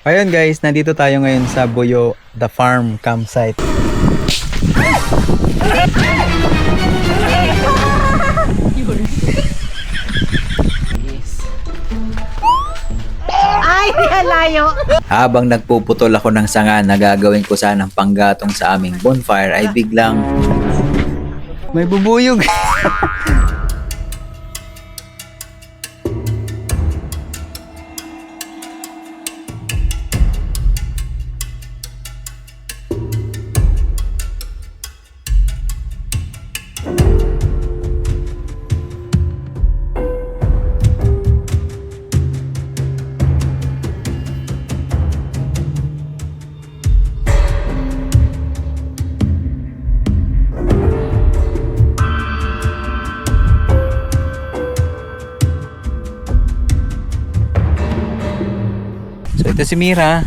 Ayun guys, nandito tayo ngayon sa Buyo The Farm campsite. Ay, layo. Habang nagpuputol ako ng sanga na gagawin ko sanang panggatong sa aming bonfire ay biglang May bubuyog. So ito si Mira.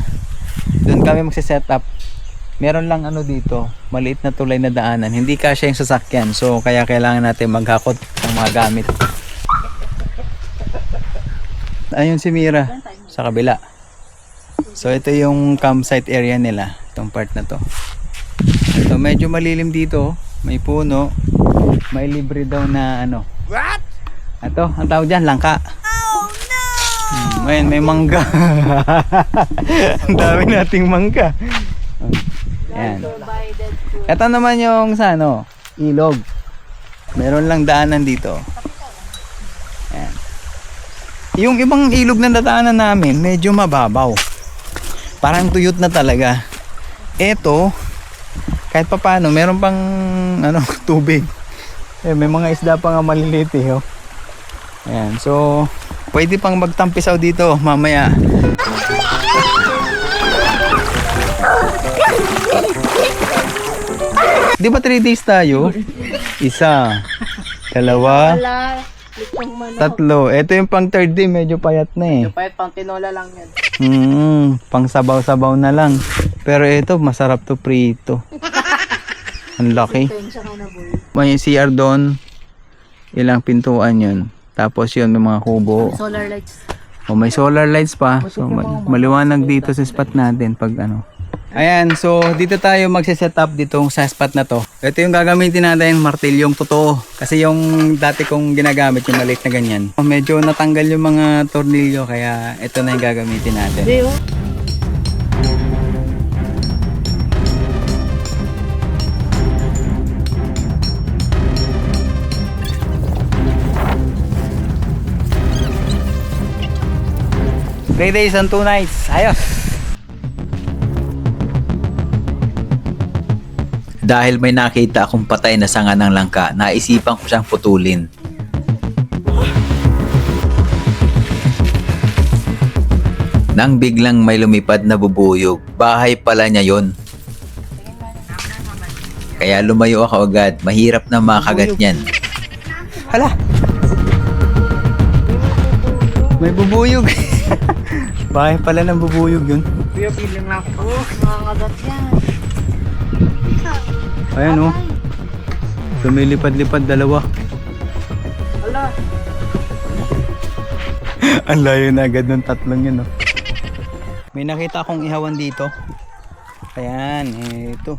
Doon kami magse-set up. Meron lang ano dito, maliit na tulay na daanan. Hindi kasya yung sasakyan. So kaya kailangan natin maghakot ng mga gamit. Ayun si Mira sa kabila. So ito yung campsite area nila, itong part na to. Ito medyo malilim dito, may puno, may libre daw na ano. What? Ito, ang tawag diyan, langka. Ngayon may mangga. Ang dami nating mangga. Yan. Ito naman yung sa ano, ilog. Meron lang daanan dito. Yan. Yung ibang ilog na dadaanan namin, medyo mababaw. Parang tuyot na talaga. Ito, kahit pa paano, meron pang ano, tubig. May mga isda pa nga maliliit eh. Oh. Ayan, so pwede pang magtampisaw dito mamaya. Di ba 3 days tayo? Isa, dalawa, tatlo. Ito yung pang 3rd day, medyo payat na eh. Payat pang tinola lang yan. Pang sabaw-sabaw na lang. Pero ito, masarap to prito. Ang laki. May CR doon. Ilang pintuan yun. Tapos yun, may mga kubo. Solar lights. O may solar lights pa. So maliwanag dito sa spot natin pag ano. Ayan, so dito tayo magse-set up dito sa spot na to. Ito yung gagamitin natin, martilyong totoo. Kasi yung dati kong ginagamit, yung maliit na ganyan. Medyo natanggal yung mga tornilyo, kaya ito na yung gagamitin natin. Three days and 2 nights. Ayos. dahil may nakita akong patay na sanga ng langka, naisipan ko siyang putulin. Nang biglang may lumipad na bubuyog, bahay pala niya yon. Kaya lumayo ako agad, mahirap na makagat niyan. Hala! May bubuyog. Bahay pala ng bubuyog yun. Kuya, piling lang ako. Makakagat yan. Ayan oh. Lumilipad-lipad dalawa. Hala. Ang layo na agad ng tatlong yun oh. May nakita akong ihawan dito. Ayan, ito.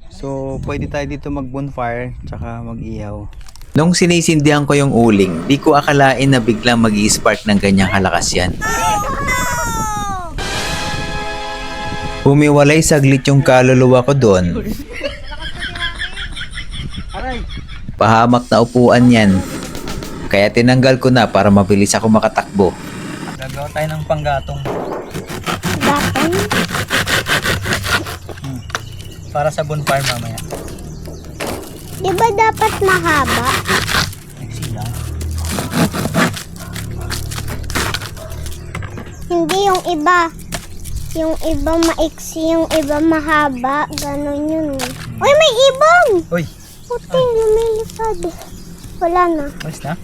So, pwede tayo dito mag-bonfire tsaka mag-ihaw. Nung sinisindihan ko yung uling, di ko akalain na biglang mag-i-spark ng ganyang kalakas yan. Humiwalay saglit yung kaluluwa ko doon. Pahamak na upuan yan. Kaya tinanggal ko na para mabilis ako makatakbo. Gagawa tayo ng panggatong. Gatong? Para sa bonfire mamaya. Di ba dapat mahaba? Sila. Hindi yung iba. Yung iba maiksi, yung iba mahaba. Ganon yun. Uy, may ibon! Uy, Puting lumilipad. Wala na. mas na?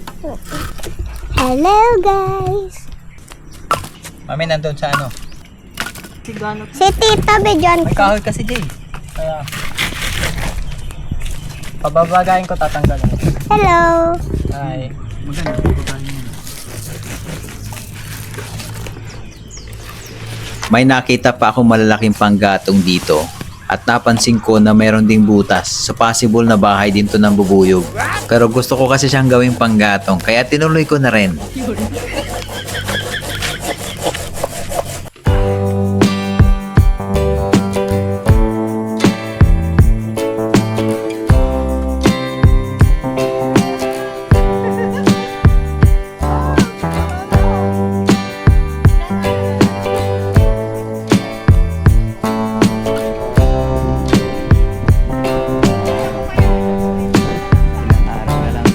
Hello guys! Mami nandun sa ano? Sigano. Si Tita Bidyan. May kahoy kasi Jay. Kaya pababagayin ko, tatanggalin. Hello! Hi. Maganda. May nakita pa akong malalaking panggatong dito at napansin ko na mayroon ding butas, so possible na bahay din to ng bubuyog. Pero gusto ko kasi siyang gawing panggatong kaya tinuloy ko na rin. Ilang araw na lang.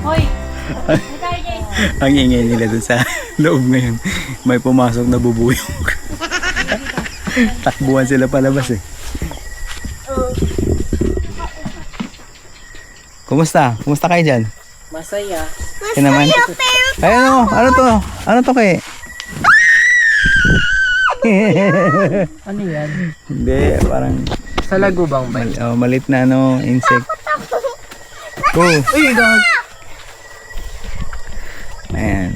Hoy! Ang ingay nila dun sa loob ngayon. May pumasok na bubuyog. Takbuhan sila palabas eh. Kumusta? Kumusta kayo dyan? Masaya. Yan naman. Ayun o, ano to? Ano to kay? Ano yan? Hindi, parang Sa lagubang ba? malit na ano, insect. Oh, Uy, gag! ayan.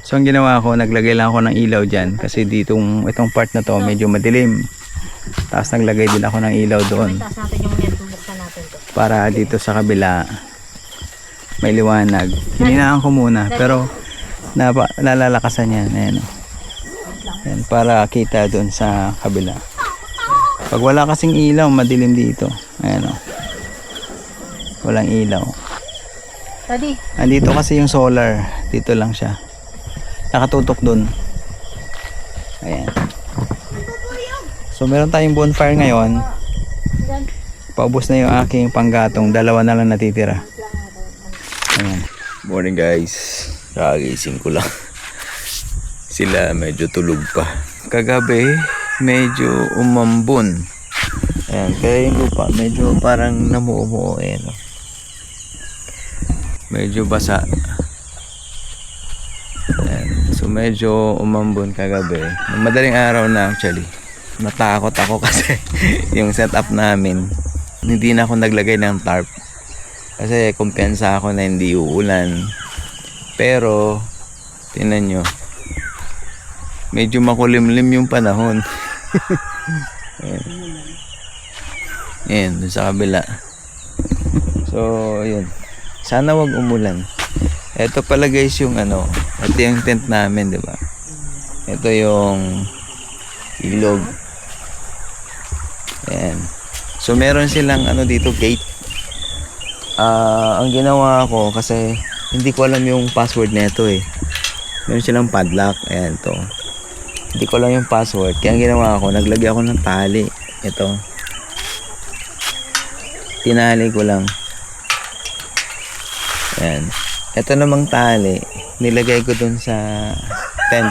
So ang ginawa ko, naglagay lang ako ng ilaw dyan kasi itong part na to medyo madilim. Tapos naglagay din ako ng ilaw doon Taas natin yung net, bubuksan natin to. para dito sa kabila may liwanag. Hininaan ko muna pero nalalakasan yan. Ayan, oh. Ayan, para kita doon sa kabila. Pag wala kasing ilaw, madilim dito. Ayan, oh. Walang ilaw. Daddy, Andito kasi yung solar. Dito lang siya. Nakatutok dun. Ayan. So meron tayong bonfire ngayon. Paubos na yung aking panggatong. Dalawa na lang natitira. Ayan. Morning guys, kagising ko lang. Sila medyo tulog pa. Kagabi, medyo umambon. Ayan, kaya yung lupa medyo parang namuumuo eh, no? Medyo basa. Ayan. So medyo umambon kagabi. Madaling araw na actually. Natakot ako kasi yung setup namin. Hindi na ako naglagay ng tarp. Kasi kumpiyansa ako na hindi uulan. Pero, tingnan nyo. Medyo makulimlim yung panahon. Ayan. Ayan, dun sa kabila. So, yun. Sana wag umulan. Ito pala guys yung ano, ito yung tent namin, di ba? Ito yung ilog. Ayan. So meron silang ano dito gate. Ang ginawa ko kasi hindi ko alam yung password nito eh. Meron silang padlock. Ayan to. Hindi ko alam yung password. Kaya ang ginawa ko, naglagay ako ng tali. Ito. Tinali ko lang. Ayan. Ito namang tali, nilagay ko dun sa tent.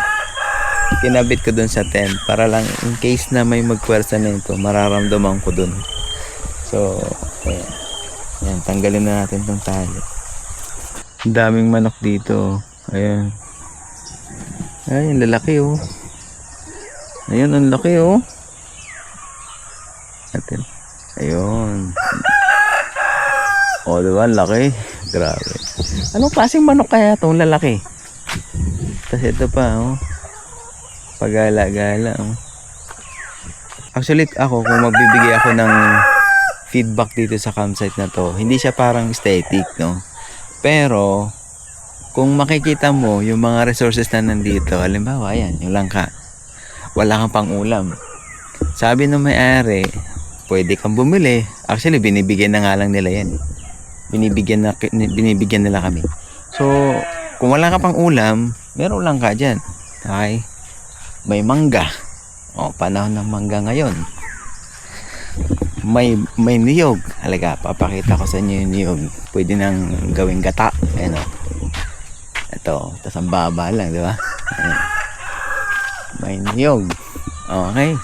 Kinabit ko dun sa tent para lang in case na may magpwersa nito, mararamdaman ko dun. So, ayan. Ayan, tanggalin na natin tong tali. Ang daming manok dito. Ayan. Ay, ang lalaki oh. Ayan, ang laki oh. Atin. Ayun. Oh, diba? Ang laki. Grabe. Anong klaseng manok kaya itong lalaki? Tapos ito pa, oh. Pagala-gala, oh. Actually, ako, kung magbibigay ako ng feedback dito sa campsite na to, hindi siya parang static, no? Pero, kung makikita mo yung mga resources na nandito, halimbawa, yan, yung langka. Wala kang pang-ulam. Sabi ng may-ari, pwede kang bumili. Actually, binibigyan na nga lang nila yan. Binibigyan nila kami. So, kung wala ka pang ulam, meron lang ka dyan. Okay? May mangga. O, panahon ng mangga ngayon. May niyog. Halaga, papakita ko sa inyo yung niyog. Pwede nang gawing gata. Ayan o. Ito. Tapos ang baba lang, di ba? Ayan. May niyog. Okay.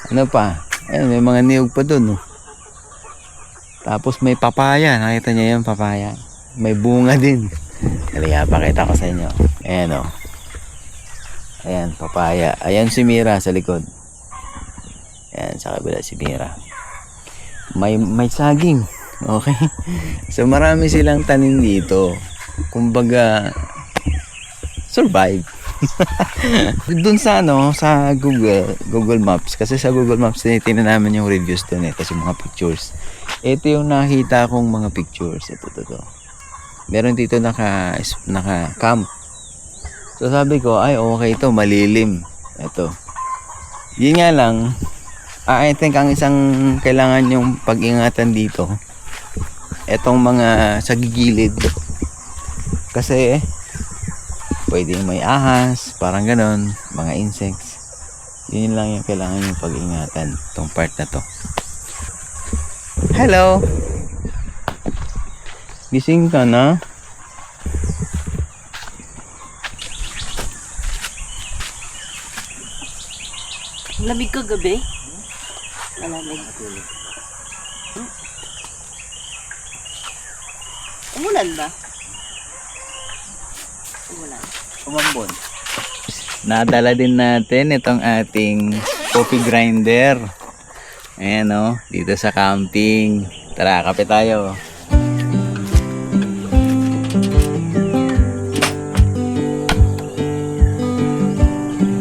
Ano pa? Ayan, may mga niyog pa dun. Oh. Tapos may papaya. Nakita niyo yung papaya. May bunga din. Halika, pakita ko sa inyo. Ayan o. Ayan, papaya. Ayan si Mira sa likod. Ayan, sa kabila si Mira. May saging. Okay. So marami silang tanim dito. Kumbaga, survive. Doon sa sa Google Maps, kasi sa Google Maps tinitingnan namin yung reviews doon kasi mga pictures. Ito yung nakita kong mga pictures. Ito. Meron dito naka camp. So sabi ko, ay okay ito, malilim. Ito. Yun nga lang, I think ang isang kailangan yung pag-ingatan dito, etong mga sa gigilid. Kasi pwedeng may ahas, parang ganon, mga insects. Yun lang yung kailangan yung pag-ingatan, itong part na to. Hello! Gising ka na? Lamig ka gabi? Malamig. Umulan ba? Umulan. Umambon. Nadala din natin itong ating coffee grinder. Ayan o, dito sa camping. Tara, kape tayo.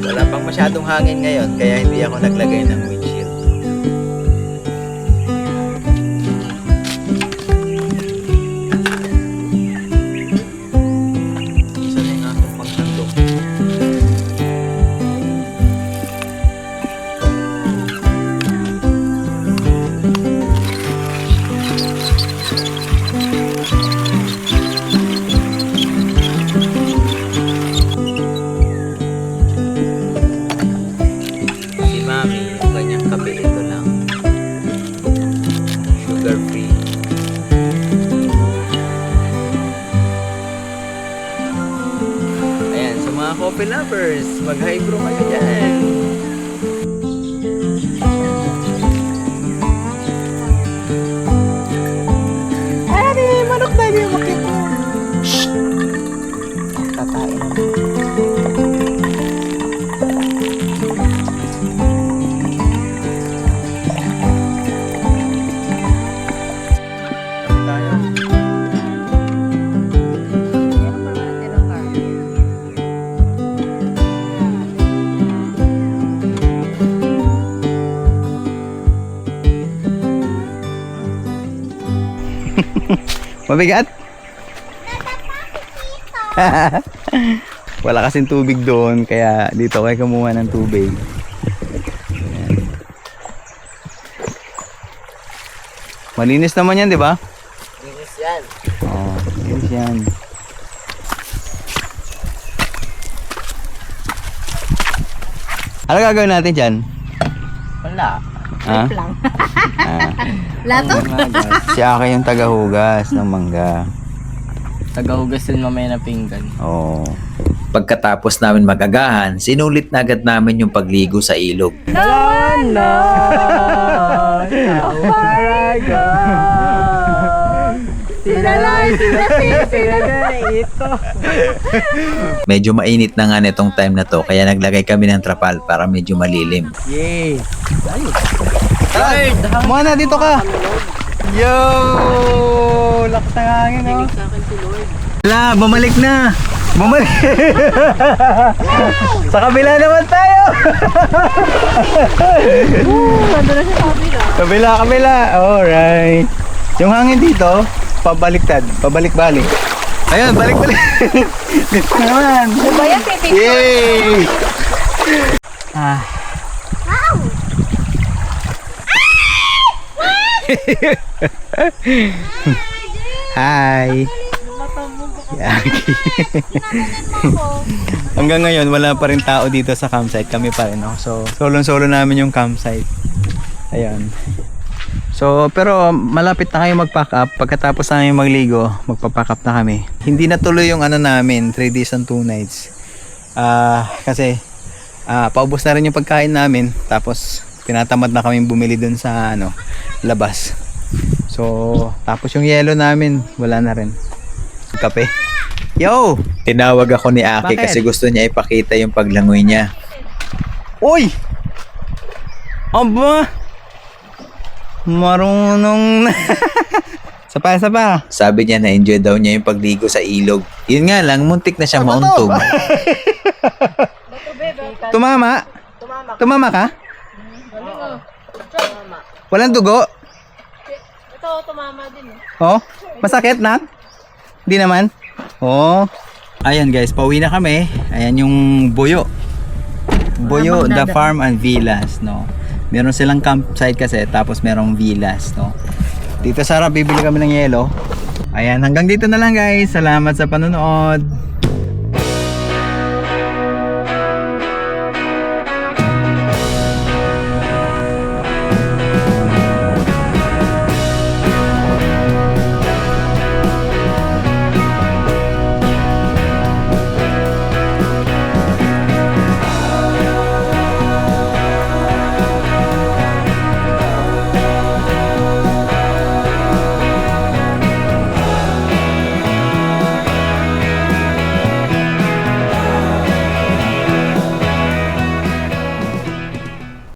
Wala pang masyadong hangin ngayon, kaya hindi ako naglagay ng windshield. Isa na yung aking pagkandok. Si Mami, yung kanyang kape, ito lang. Sugar free. Ayan, sa mga coffee lovers, mag-high brew kayo dyan. Ay, manok na yung makit mo. Kakain na. Tayo. Mabigat? Wala kasing tubig doon, kaya dito kayo kumuha ng tubig. Ayan. Malinis naman yan, di ba? Linis yan. Oo, malinis yan. Ano gagawin natin dyan? Wala. Ha? lang. Lato? Si Aka yung tagahugas ng mangga. Tagahugas din mamaya na pinggan. Oo. Pagkatapos namin magagahan, sinulit na agad namin yung pagligo sa ilog. Medyo mainit na nga nitong time na to, kaya naglagay kami ng trapal para medyo malilim. Yay! Ay! Muna, dito ka! Yo! Lakas ng hangin, oh. Sa akin si Lord. Wala, bumalik na! Bumalik! Sa kabila naman tayo! Nandun na siya sa kabila. Kabila! Alright! Yung hangin dito, pabaliktad, pabalik-balik. Ayun, balik-balik! Dito naman! Ano ba yan, Pipi? Yay! Ah. Hi! Yaki. Hanggang ngayon, wala pa rin tao dito sa campsite. Kami pa rin, no? So, solo-solo namin yung campsite. Ayan. So, pero malapit na kayo mag-pack up. Pagkatapos namin magligo, magpa-pack up na kami. Hindi na tuloy yung ano namin, 3 days and 2 nights. Kasi paubos na rin yung pagkain namin. Tapos tinatamad na kami bumili dun sa labas. So tapos yung yelo namin wala na rin. Kape. Yo! Tinawag ako ni Aki Bakit? kasi gusto niya ipakita yung paglangoy niya. Uy! Aba! Marunong na. Sapa. Sabi niya na enjoy daw niya yung pagligo sa ilog. Yun nga lang, muntik na siya mauntog. Tumama? Tumama ka? Walang dugo? Ito, tumama din. Oh? Masakit na? Hindi naman? Oh. Ayan guys, pauwi na kami. Ayan yung Buyo. Buyo, the farm and villas, no. Meron silang campsite kasi tapos merong villas, no. Dito sa harap bibili kami ng yelo. Ayan, hanggang dito na lang guys. Salamat sa panonood.